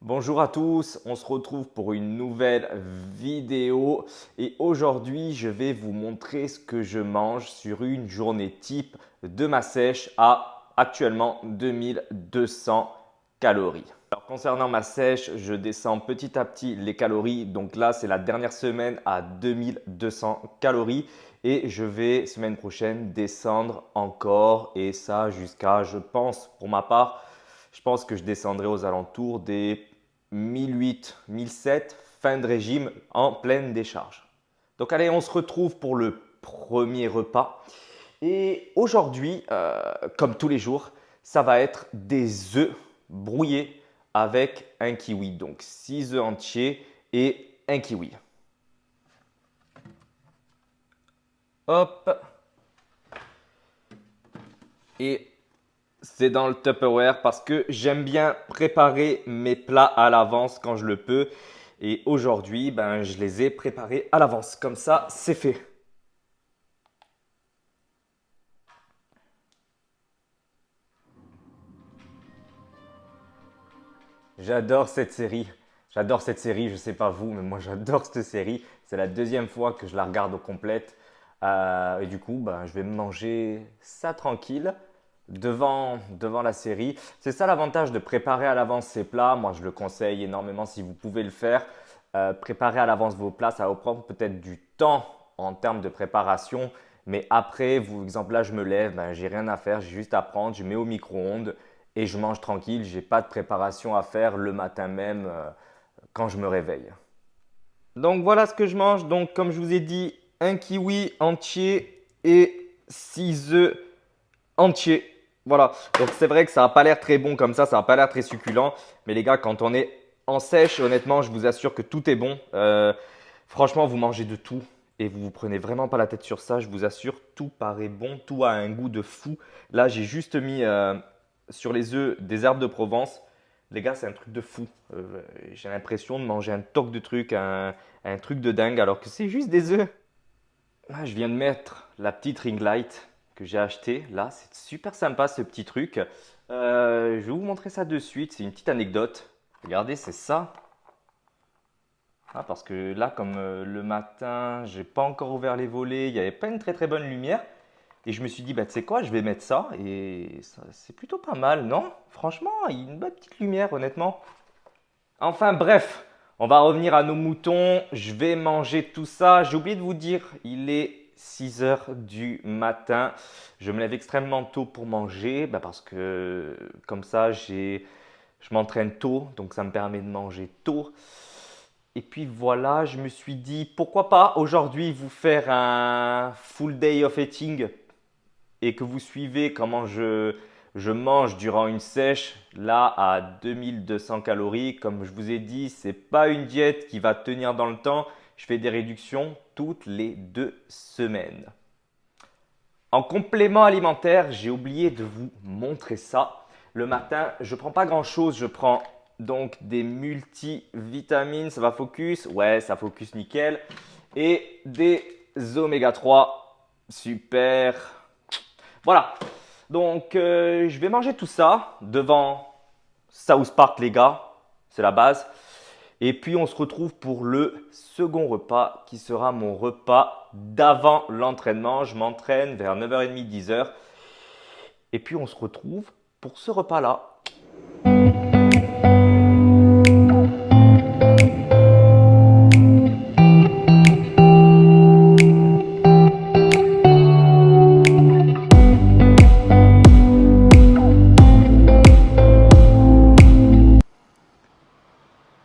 Bonjour à tous, on se retrouve pour une nouvelle vidéo et aujourd'hui je vais vous montrer ce que je mange sur une journée type de ma sèche à actuellement 2200 calories. Alors concernant ma sèche, je descends petit à petit les calories. Donc là, c'est la dernière semaine à 2200 calories et je vais semaine prochaine descendre encore et ça jusqu'à, je pense pour ma part, je pense que je descendrai aux alentours des 1008, 1007, fin de régime en pleine décharge. Donc allez, on se retrouve pour le premier repas. Et aujourd'hui, comme tous les jours, ça va être des œufs brouillés avec un kiwi. Donc 6 œufs entiers et un kiwi. Hop. Et c'est dans le Tupperware parce que j'aime bien préparer mes plats à l'avance quand je le peux. Et aujourd'hui, je les ai préparés à l'avance. Comme ça, c'est fait. J'adore cette série. J'adore cette série, je sais pas vous, mais moi j'adore cette série. C'est la deuxième fois que je la regarde au complète. Et du coup, je vais me manger ça tranquille devant la série. C'est ça l'avantage de préparer à l'avance ses plats. Moi, je le conseille énormément si vous pouvez le faire. Préparer à l'avance vos plats, ça va vous prendre peut-être du temps en termes de préparation. Mais après, vous, exemple là, je me lève, j'ai rien à faire, j'ai juste à prendre, je mets au micro-ondes et je mange tranquille. J'ai pas de préparation à faire le matin même quand je me réveille. Donc voilà ce que je mange. Donc comme je vous ai dit, un kiwi entier et 6 œufs entiers. Voilà. Donc c'est vrai que ça n'a pas l'air très bon comme ça n'a pas l'air très succulent. Mais les gars, quand on est en sèche, honnêtement, je vous assure que tout est bon. Franchement, vous mangez de tout et vous vous prenez vraiment pas la tête sur ça. Je vous assure, tout paraît bon, tout a un goût de fou. Là, j'ai juste mis sur les œufs des herbes de Provence. Les gars, c'est un truc de fou. J'ai l'impression de manger un toc de truc, un truc de dingue, alors que c'est juste des œufs. Ah, je viens de mettre la petite ring light que j'ai acheté. Là, c'est super sympa ce petit truc. Je vais vous montrer ça de suite. C'est une petite anecdote. Regardez, c'est ça. Ah, parce que là, comme le matin, j'ai pas encore ouvert les volets, il n'y avait pas une très très bonne lumière. Et je me suis dit, tu sais quoi, je vais mettre ça. Et c'est plutôt pas mal, non? Franchement, il y a une bonne petite lumière, honnêtement. Enfin bref, on va revenir à nos moutons. Je vais manger tout ça. J'ai oublié de vous dire, il est 6 heures du matin. Je me lève extrêmement tôt pour manger parce que comme ça, je m'entraîne tôt. Donc ça me permet de manger tôt. Et puis voilà, je me suis dit, pourquoi pas aujourd'hui vous faire un full day of eating et que vous suivez comment je mange durant une sèche, là à 2200 calories. Comme je vous ai dit, ce n'est pas une diète qui va tenir dans le temps. Je fais des réductions toutes les 2 semaines. En complément alimentaire, j'ai oublié de vous montrer ça. Le matin, je ne prends pas grand-chose. Je prends donc des multivitamines. Ça va focus? Ouais, ça focus nickel. Et des oméga 3. Super. Voilà. Donc, je vais manger tout ça devant South Park, les gars. C'est la base. Et puis, on se retrouve pour le second repas qui sera mon repas d'avant l'entraînement. Je m'entraîne vers 9h30, 10h. Et puis, on se retrouve pour ce repas-là.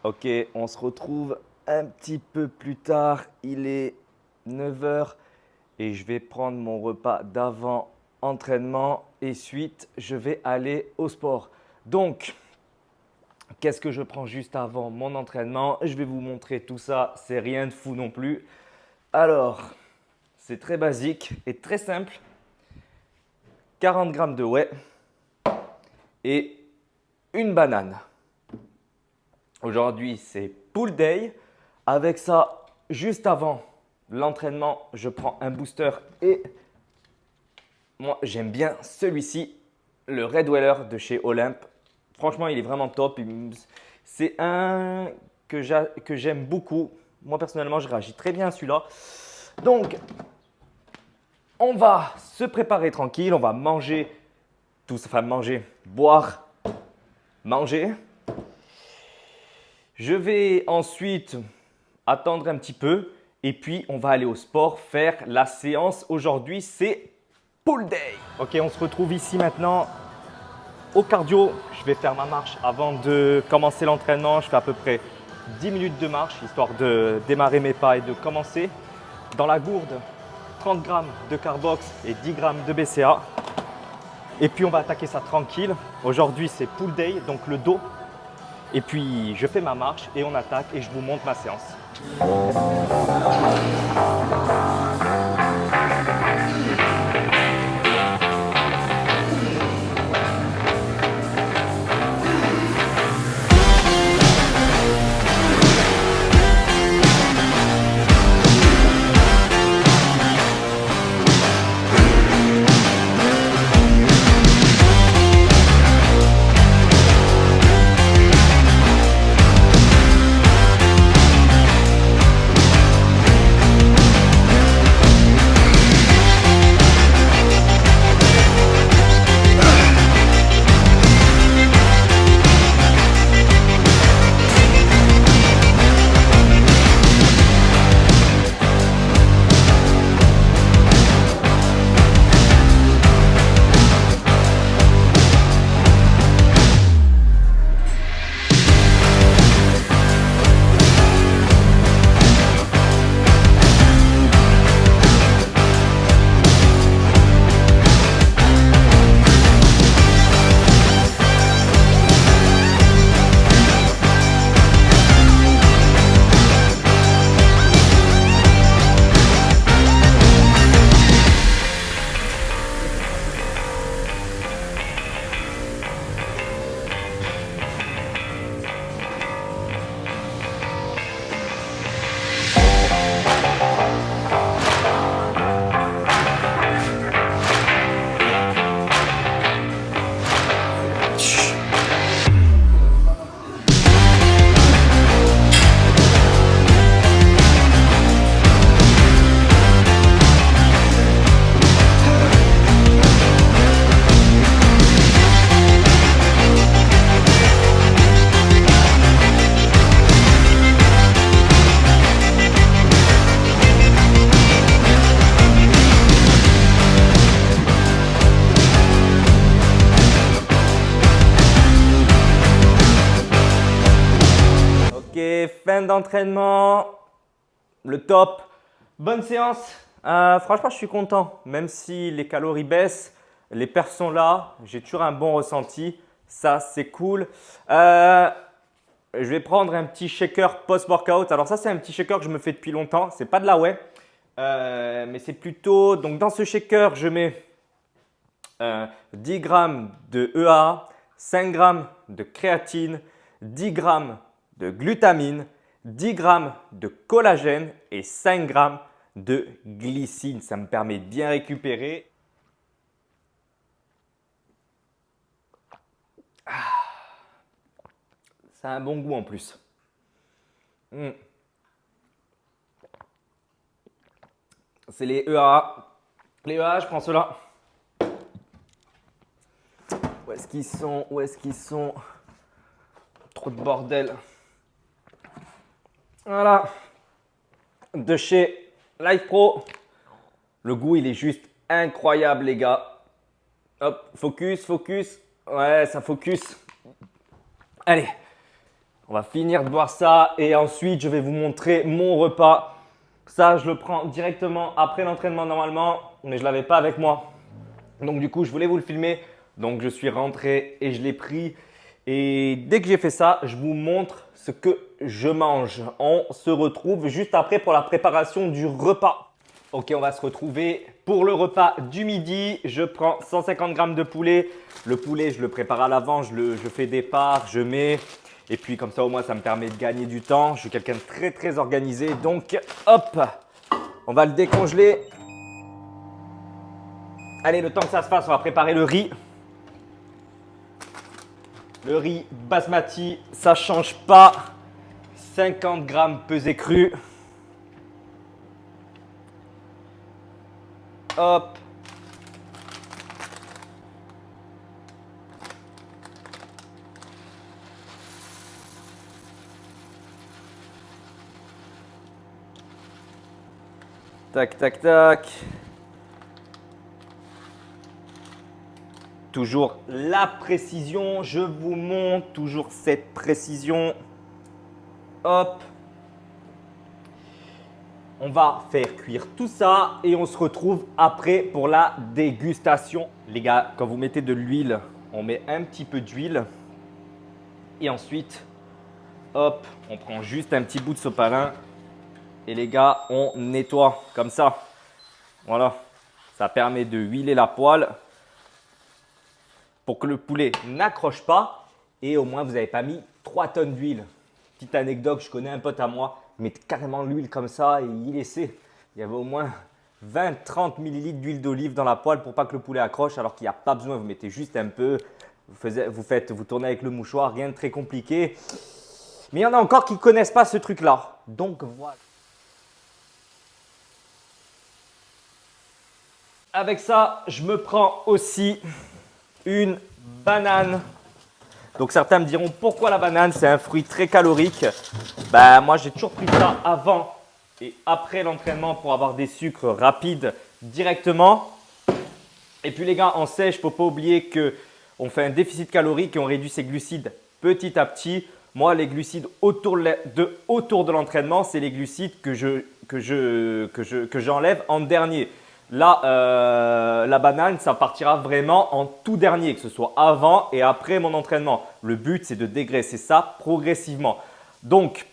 Ok, on se retrouve un petit peu plus tard. Il est 9h et je vais prendre mon repas d'avant entraînement et suite, je vais aller au sport. Donc, qu'est-ce que je prends juste avant mon entraînement? Je vais vous montrer tout ça, c'est rien de fou non plus. Alors, c'est très basique et très simple. 40 grammes de whey et une banane. Aujourd'hui, c'est pull day. Avec ça, juste avant l'entraînement, je prends un booster et moi, j'aime bien celui-ci, le Red Weller de chez Olympe. Franchement, il est vraiment top. C'est un que j'aime beaucoup. Moi, personnellement, je réagis très bien à celui-là. Donc, on va se préparer tranquille. On va manger tous, enfin manger, boire, manger. Je vais ensuite attendre un petit peu et puis on va aller au sport faire la séance. Aujourd'hui, c'est pull day. Ok, on se retrouve ici maintenant au cardio. Je vais faire ma marche avant de commencer l'entraînement. Je fais à peu près 10 minutes de marche histoire de démarrer mes pas et de commencer. Dans la gourde, 30 grammes de Carbox et 10 grammes de BCA. Et puis on va attaquer ça tranquille. Aujourd'hui, c'est pull day, donc le dos. Et puis je fais ma marche et on attaque et je vous montre ma séance. Fin d'entraînement, le top. Bonne séance. Franchement, je suis content. Même si les calories baissent, les perfs sont là. J'ai toujours un bon ressenti. Ça, c'est cool. Je vais prendre un petit shaker post-workout. Alors ça, c'est un petit shaker que je me fais depuis longtemps. C'est pas de la whey, mais c'est plutôt… Donc dans ce shaker, je mets 10 grammes de EAA, 5 grammes de créatine, 10 grammes de glutamine, 10 grammes de collagène et 5 grammes de glycine. Ça me permet de bien récupérer. Ça a un bon goût en plus. C'est les EAA. Les EAA, je prends ceux-là. Où est-ce qu'ils sont? Où est-ce qu'ils sont? Trop de bordel. Voilà. De chez Life Pro. Le goût, il est juste incroyable, les gars. Hop, focus, focus. Ouais, ça focus. Allez, on va finir de boire ça et ensuite, je vais vous montrer mon repas. Ça, je le prends directement après l'entraînement normalement, mais je ne l'avais pas avec moi. Donc du coup, je voulais vous le filmer. Donc je suis rentré et je l'ai pris. Et dès que j'ai fait ça, je vous montre ce que je mange. On se retrouve juste après pour la préparation du repas. Ok, on va se retrouver pour le repas du midi. Je prends 150 grammes de poulet. Le poulet, je le prépare à l'avance, je fais des parts, je mets. Et puis comme ça, au moins, ça me permet de gagner du temps. Je suis quelqu'un de très, très organisé. Donc, hop, on va le décongeler. Allez, le temps que ça se fasse, on va préparer le riz. Le riz basmati, ça change pas. 50 grammes pesé cru. Hop. Tac, tac, tac. Toujours la précision, je vous montre, toujours cette précision. Hop. On va faire cuire tout ça et on se retrouve après pour la dégustation. Les gars, quand vous mettez de l'huile, on met un petit peu d'huile. Et ensuite, hop, on prend juste un petit bout de sopalin. Et les gars, on nettoie comme ça. Voilà, ça permet de huiler la poêle pour que le poulet n'accroche pas et au moins vous n'avez pas mis 3 tonnes d'huile. Petite anecdote, je connais un pote à moi, il met carrément l'huile comme ça et il laissait. Il y avait au moins 20-30 millilitres d'huile d'olive dans la poêle pour pas que le poulet accroche alors qu'il n'y a pas besoin, vous mettez juste un peu, vous tournez avec le mouchoir, rien de très compliqué. Mais il y en a encore qui ne connaissent pas ce truc-là. Donc voilà. Avec ça, je me prends aussi une banane. Donc certains me diront pourquoi la banane, c'est un fruit très calorique. Ben, moi, j'ai toujours pris ça avant et après l'entraînement pour avoir des sucres rapides directement. Et puis les gars, en sèche, il ne faut pas oublier qu'on fait un déficit calorique et on réduit ses glucides petit à petit. Moi, les glucides autour de l'entraînement, c'est les glucides que j'enlève en dernier. Là, la banane, ça partira vraiment en tout dernier, que ce soit avant et après mon entraînement. Le but, c'est de dégraisser ça progressivement. Donc,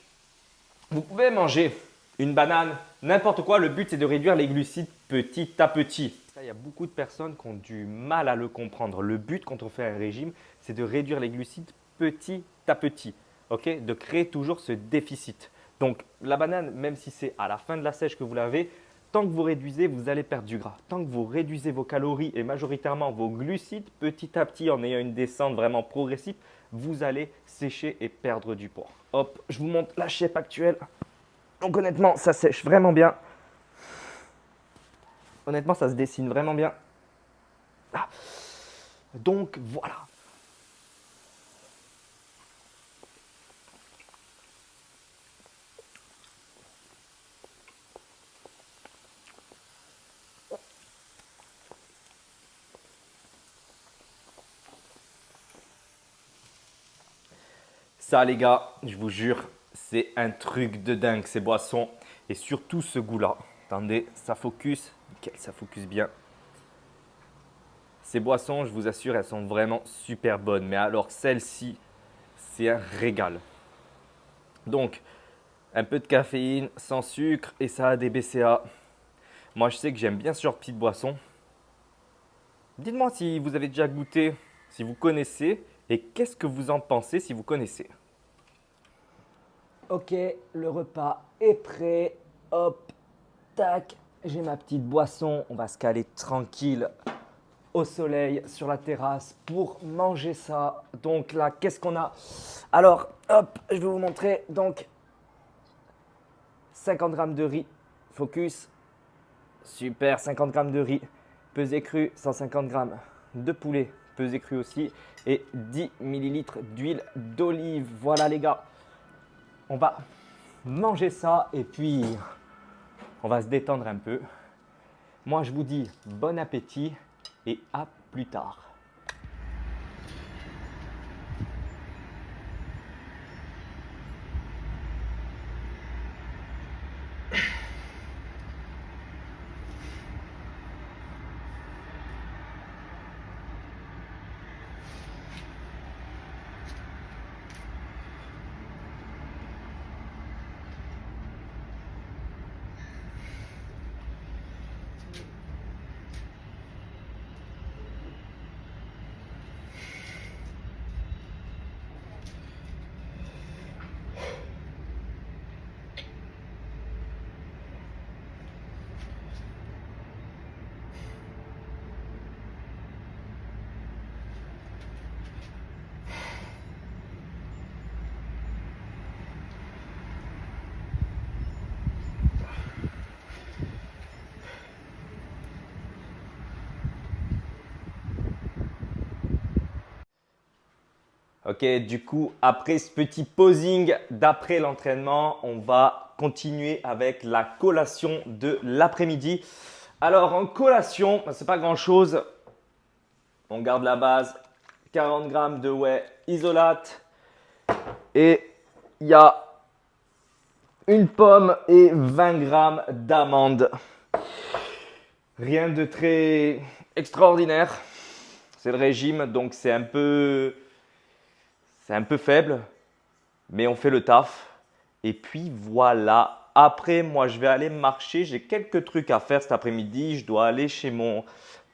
vous pouvez manger une banane, n'importe quoi. Le but, c'est de réduire les glucides petit à petit. Ça, il y a beaucoup de personnes qui ont du mal à le comprendre. Le but, quand on fait un régime, c'est de réduire les glucides petit à petit. Okay, de créer toujours ce déficit. Donc, la banane, même si c'est à la fin de la sèche que vous l'avez, tant que vous réduisez, vous allez perdre du gras. Tant que vous réduisez vos calories et majoritairement vos glucides, petit à petit, en ayant une descente vraiment progressive, vous allez sécher et perdre du poids. Hop, je vous montre la shape actuelle. Donc honnêtement, ça sèche vraiment bien. Honnêtement, ça se dessine vraiment bien. Ah. Donc voilà. Ça les gars, je vous jure, c'est un truc de dingue ces boissons et surtout ce goût-là. Attendez, ça focus, nickel, ça focus bien. Ces boissons, je vous assure, elles sont vraiment super bonnes. Mais alors celle-ci, c'est un régal. Donc, un peu de caféine, sans sucre et ça a des BCA. Moi, je sais que j'aime bien ce genre de petite boisson. Dites-moi si vous avez déjà goûté, si vous connaissez et qu'est-ce que vous en pensez si vous connaissez. Ok, le repas est prêt. Hop, tac, j'ai ma petite boisson. On va se caler tranquille au soleil sur la terrasse pour manger ça. Donc là, qu'est-ce qu'on a? Alors, hop, je vais vous montrer. Donc, 50 grammes de riz, focus. Super, 50 grammes de riz, pesé cru, 150 grammes de poulet, pesé cru aussi. Et 10 millilitres d'huile d'olive. Voilà les gars. On va manger ça et puis on va se détendre un peu. Moi, je vous dis bon appétit et à plus tard. Ok, du coup, après ce petit posing d'après l'entraînement, on va continuer avec la collation de l'après-midi. Alors, en collation, ce n'est pas grand-chose. On garde la base, 40 grammes de whey isolate et il y a une pomme et 20 grammes d'amandes. Rien de très extraordinaire. C'est le régime, donc c'est un peu faible, mais on fait le taf. Et puis voilà. Après, moi, je vais aller marcher. J'ai quelques trucs à faire cet après-midi. Je dois aller chez mon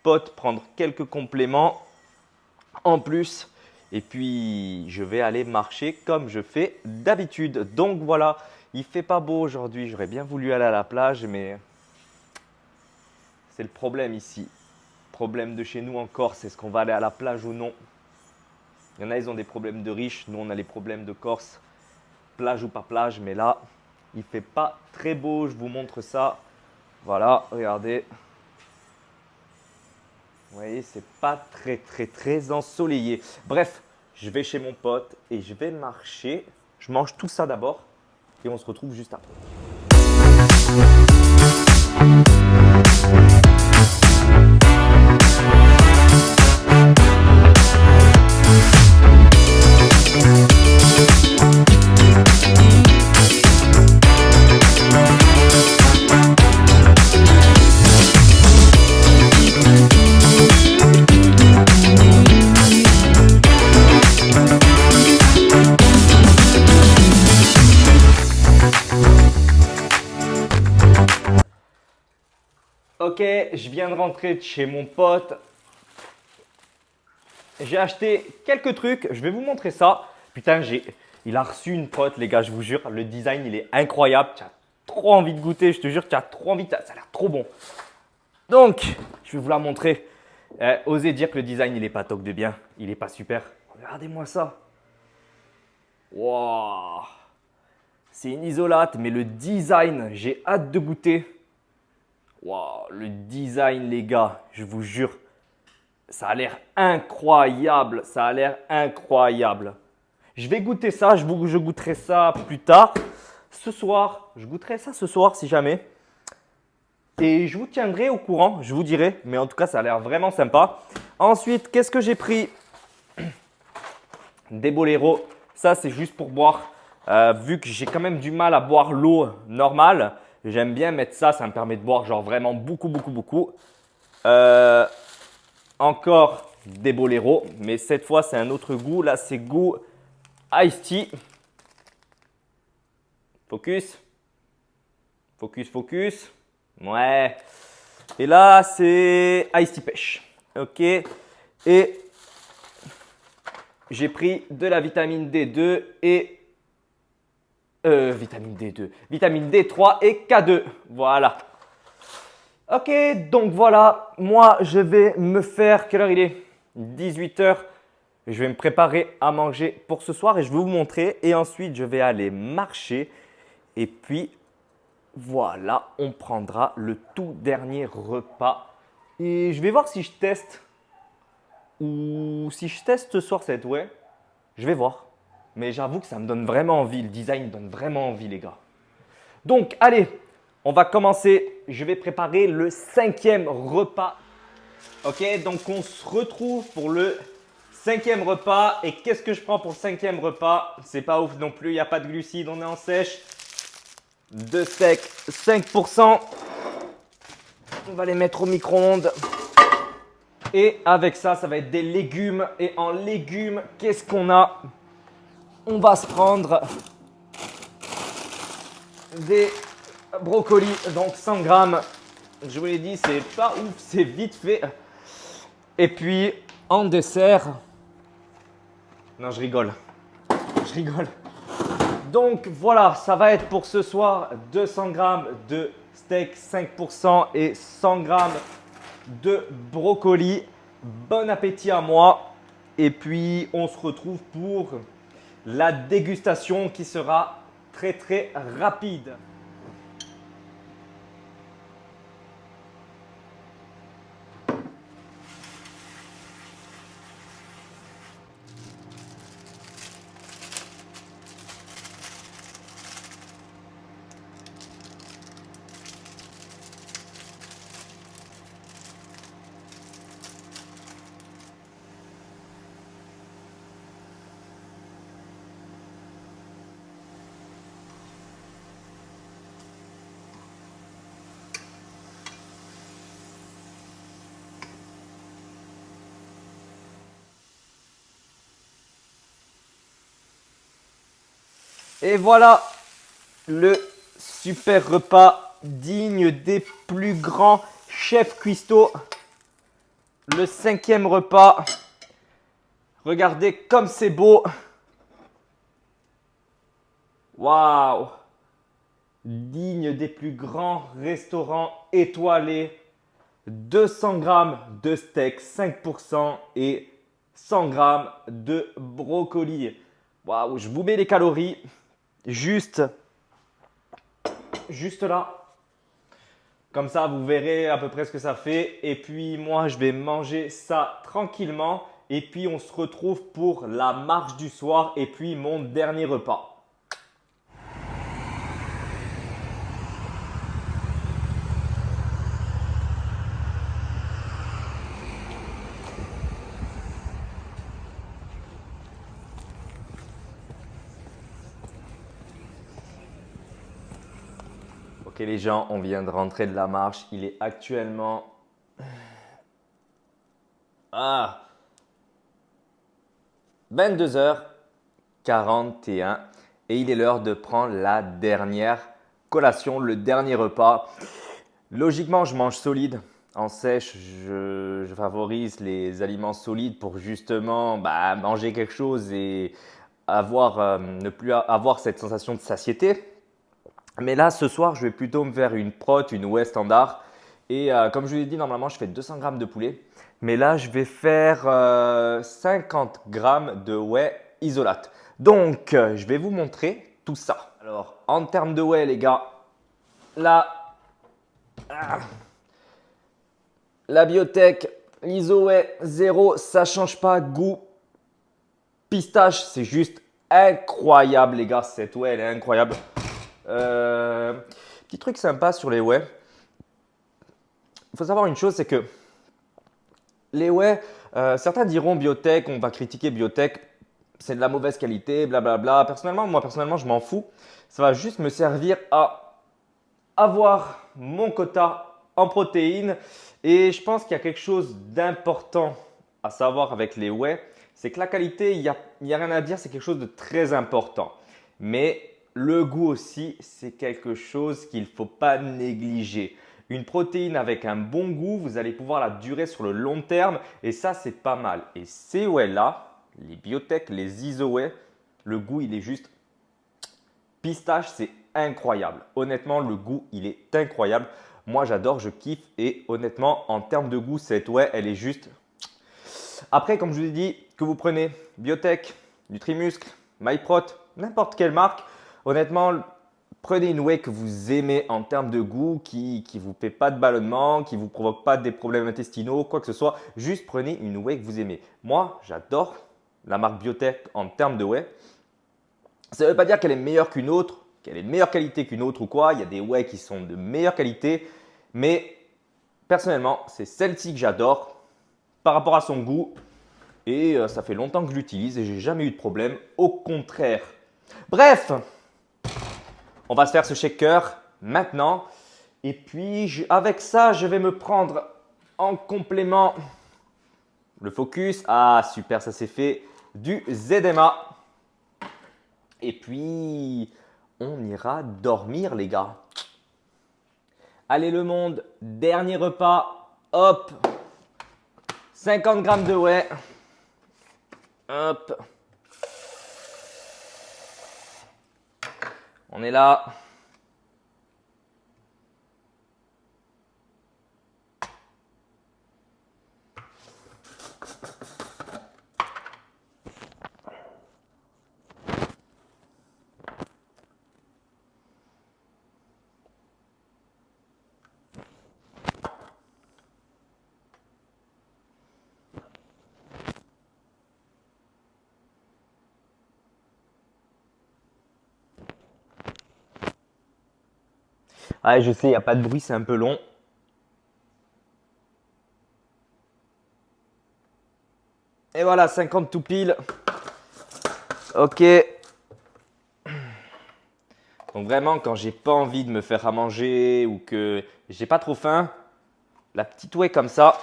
pote prendre quelques compléments en plus. Et puis, je vais aller marcher comme je fais d'habitude. Donc voilà, il fait pas beau aujourd'hui. J'aurais bien voulu aller à la plage, mais c'est le problème ici. Le problème de chez nous en Corse, est-ce qu'on va aller à la plage ou non? Il y en a, ils ont des problèmes de riches. Nous, on a les problèmes de Corse. Plage ou pas plage, mais là, il fait pas très beau. Je vous montre ça. Voilà, regardez. Vous voyez, c'est pas très ensoleillé. Bref, je vais chez mon pote et je vais marcher. Je mange tout ça d'abord et on se retrouve juste après. Ok, je viens de rentrer de chez mon pote. J'ai acheté quelques trucs. Je vais vous montrer ça. Putain, il a reçu une pote, les gars, je vous jure. Le design, il est incroyable. Tu as trop envie de goûter. Je te jure, tu as trop envie. Ça a l'air trop bon. Donc, je vais vous la montrer. Osez dire que le design, il n'est pas toc de bien. Il n'est pas super. Regardez-moi ça. Waouh! C'est une isolate, mais le design, j'ai hâte de goûter. Waouh, le design, les gars, je vous jure, ça a l'air incroyable. Ça a l'air incroyable. Je vais goûter ça, je goûterai ça plus tard. Ce soir, je goûterai ça ce soir si jamais. Et je vous tiendrai au courant, je vous dirai. Mais en tout cas, ça a l'air vraiment sympa. Ensuite, qu'est-ce que j'ai pris? Des Bolero. Ça, c'est juste pour boire. Vu que j'ai quand même du mal à boire l'eau normale, j'aime bien mettre ça. Ça me permet de boire genre vraiment beaucoup. Encore des Bolero. Mais cette fois, c'est un autre goût. Là, c'est goût Iced Tea. Focus. Focus. Ouais. Et là, c'est Iced Tea Pêche. Ok. Et j'ai pris de la vitamine D2 et vitamine D2, vitamine D3 et K2. Voilà. Ok, donc voilà. Moi, je vais me faire… Quelle heure il est? 18 h. Je vais me préparer à manger pour ce soir et je vais vous montrer. Et ensuite, je vais aller marcher. Et puis, voilà, on prendra le tout dernier repas. Et je vais voir si je teste. Ou si je teste ce soir cette whey. Je vais voir. Mais j'avoue que ça me donne vraiment envie. Le design me donne vraiment envie, les gars. Donc, allez, on va commencer. Je vais préparer le 5e repas. Ok, donc on se retrouve pour le 5e repas. Et qu'est-ce que je prends pour le 5e repas? C'est pas ouf non plus. Il n'y a pas de glucides. On est en sèche. De steak, 5%. On va les mettre au micro-ondes. Et avec ça, ça va être des légumes. Et en légumes, qu'est-ce qu'on a? On va se prendre des brocolis, donc 100 grammes. Je vous l'ai dit, c'est pas ouf, c'est vite fait. Et puis, en dessert… Non, je rigole. Donc, voilà, ça va être pour ce soir 200 grammes de steak 5% et 100 grammes de brocoli. Bon appétit à moi. Et puis, on se retrouve pour la dégustation qui sera très rapide. Et voilà le super repas digne des plus grands chefs cuistots. Le 5e repas. Regardez comme c'est beau. Waouh! Digne des plus grands restaurants étoilés. 200 grammes de steak 5% et 100 grammes de brocoli. Waouh, je vous mets les calories juste là. Comme ça, vous verrez à peu près ce que ça fait. Et puis moi, je vais manger ça tranquillement. Et puis on se retrouve pour la marche du soir et puis mon dernier repas. Ok les gens, on vient de rentrer de la marche. Il est actuellement 22h41 et il est l'heure de prendre la dernière collation, le dernier repas. Logiquement, je mange solide. En sèche, je favorise les aliments solides pour justement manger quelque chose et ne plus avoir cette sensation de satiété. Mais là, ce soir, je vais plutôt me faire une prot, une whey standard. Et comme je vous l'ai dit, normalement, je fais 200 grammes de poulet. Mais là, je vais faire 50 grammes de whey isolate. Donc, je vais vous montrer tout ça. Alors, en termes de whey, les gars, là, la biotech, l'IsoWhey 0, ça ne change pas. Goût pistache, c'est juste incroyable, les gars. Cette whey, elle est incroyable. Petit truc sympa sur les whey. Il faut savoir une chose, c'est que les whey, certains diront biotech, on va critiquer biotech, c'est de la mauvaise qualité, blablabla. Personnellement, je m'en fous. Ça va juste me servir à avoir mon quota en protéines. Et je pense qu'il y a quelque chose d'important à savoir avec les whey, c'est que la qualité, il y a rien à dire, c'est quelque chose de très important. Mais le goût aussi, c'est quelque chose qu'il ne faut pas négliger. Une protéine avec un bon goût, vous allez pouvoir la durer sur le long terme et ça, c'est pas mal. Et ces whey-là, les biotech, les IsoWhey, le goût, il est juste pistache, c'est incroyable. Honnêtement, le goût, il est incroyable. Moi, j'adore, je kiffe et honnêtement, en termes de goût, cette whey, elle est juste. Après, comme je vous ai dit, que vous prenez biotech, Nutrimuscle, MyProt, n'importe quelle marque, honnêtement, prenez une whey que vous aimez en termes de goût, qui ne vous fait pas de ballonnement, qui ne vous provoque pas des problèmes intestinaux, quoi que ce soit. Juste prenez une whey que vous aimez. Moi, j'adore la marque Biotech en termes de whey. Ça ne veut pas dire qu'elle est meilleure qu'une autre, qu'elle est de meilleure qualité qu'une autre ou quoi. Il y a des whey qui sont de meilleure qualité. Mais personnellement, c'est celle-ci que j'adore par rapport à son goût. Et ça fait longtemps que je l'utilise et j'ai jamais eu de problème. Au contraire. Bref, on va se faire ce shaker maintenant. Et puis, avec ça, je vais me prendre en complément le focus. Ah, super, ça c'est fait. Du ZMA. Et puis, on ira dormir, les gars. Allez, le monde, dernier repas. Hop, 50 grammes de whey. Hop. On est là. Ah, je sais, il n'y a pas de bruit, c'est un peu long. Et voilà, 50 tout pile. Ok. Donc vraiment, quand j'ai pas envie de me faire à manger ou que j'ai pas trop faim, la petite whey comme ça,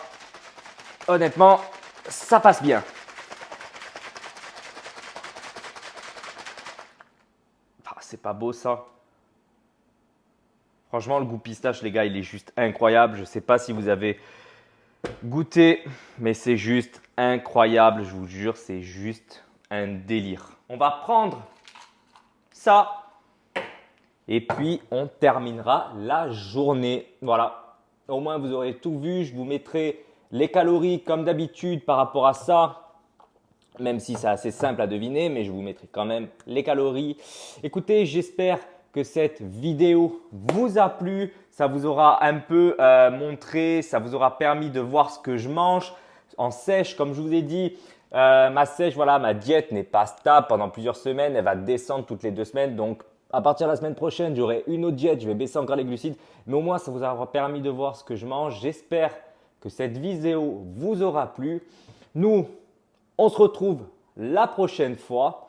honnêtement, ça passe bien. c'est pas beau ça. Franchement, le goût pistache, les gars, il est juste incroyable. Je ne sais pas si vous avez goûté, mais c'est juste incroyable. Je vous jure, c'est juste un délire. On va prendre ça et puis on terminera la journée. Voilà. Au moins, vous aurez tout vu. Je vous mettrai les calories comme d'habitude par rapport à ça. Même si c'est assez simple à deviner, mais je vous mettrai quand même les calories. Écoutez, j'espère que cette vidéo vous a plu. Ça vous aura un peu montré, ça vous aura permis de voir ce que je mange en sèche. Comme je vous ai dit, ma sèche, voilà, ma diète n'est pas stable pendant plusieurs semaines. Elle va descendre toutes les 2 semaines. Donc, à partir de la semaine prochaine, j'aurai une autre diète. Je vais baisser encore les glucides. Mais au moins, ça vous aura permis de voir ce que je mange. J'espère que cette vidéo vous aura plu. Nous, on se retrouve la prochaine fois.